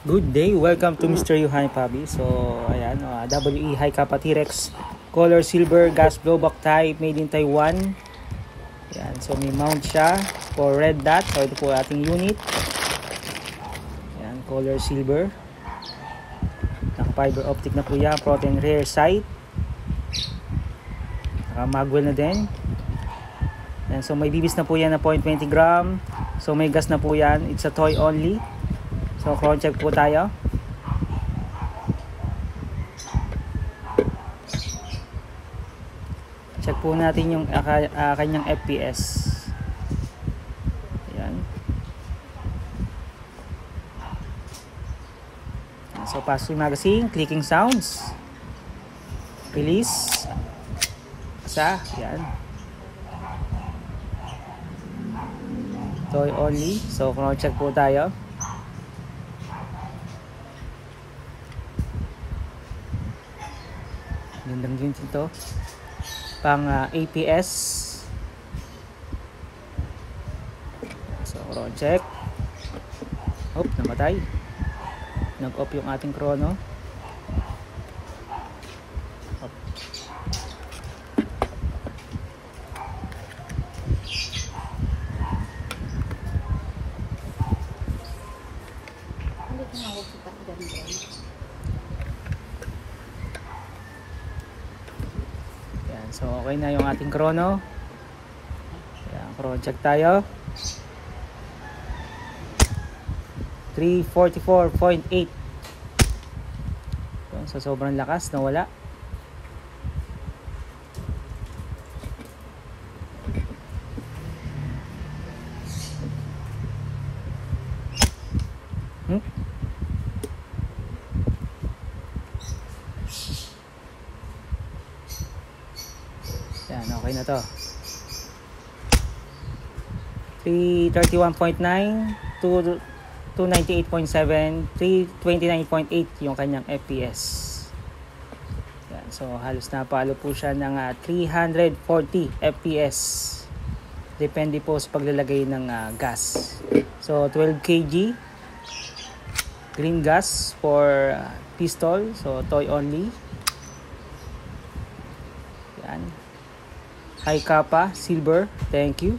Good day, welcome to Mr. Yuhan Pabi. So, ayan, WE High Kappa T-Rex color silver gas blowback type made in Taiwan. Ayan, so may mount siya for red dot. So, ito po ating unit. Ayan, color silver. Naka fiber optic na po yan, front and rear sight. Naka magwell na din. Ayan, so may bibis na po yan na 0.20 gram. So may gas na po yan, it's a toy only. So, cross check po tayo. Check po natin yung kanyang FPS. Ayan. So, pass through magazine, clicking sounds. Release. Isa. Ayan. Toy only. So, cross check po tayo. Gandang unit ito. Pang APS. So, cross check. Hop, namatay. Nag-off yung ating chrono. Hop. Hindi ko mawag sa pagdamdam. So, okay na yung ating chrono. Ayan, chrono check tayo. 344.8. So, sobrang lakas, nawala. Yan, okay na to. 331.9 to 298.7, 329.8 yung kanyang FPS. Yan, so halos napalo po siya ng 340 FPS. Depende po sa paglalagay ng gas. So 12 kg green gas for pistol, so toy only. Yan. High Kappa silver. Thank you.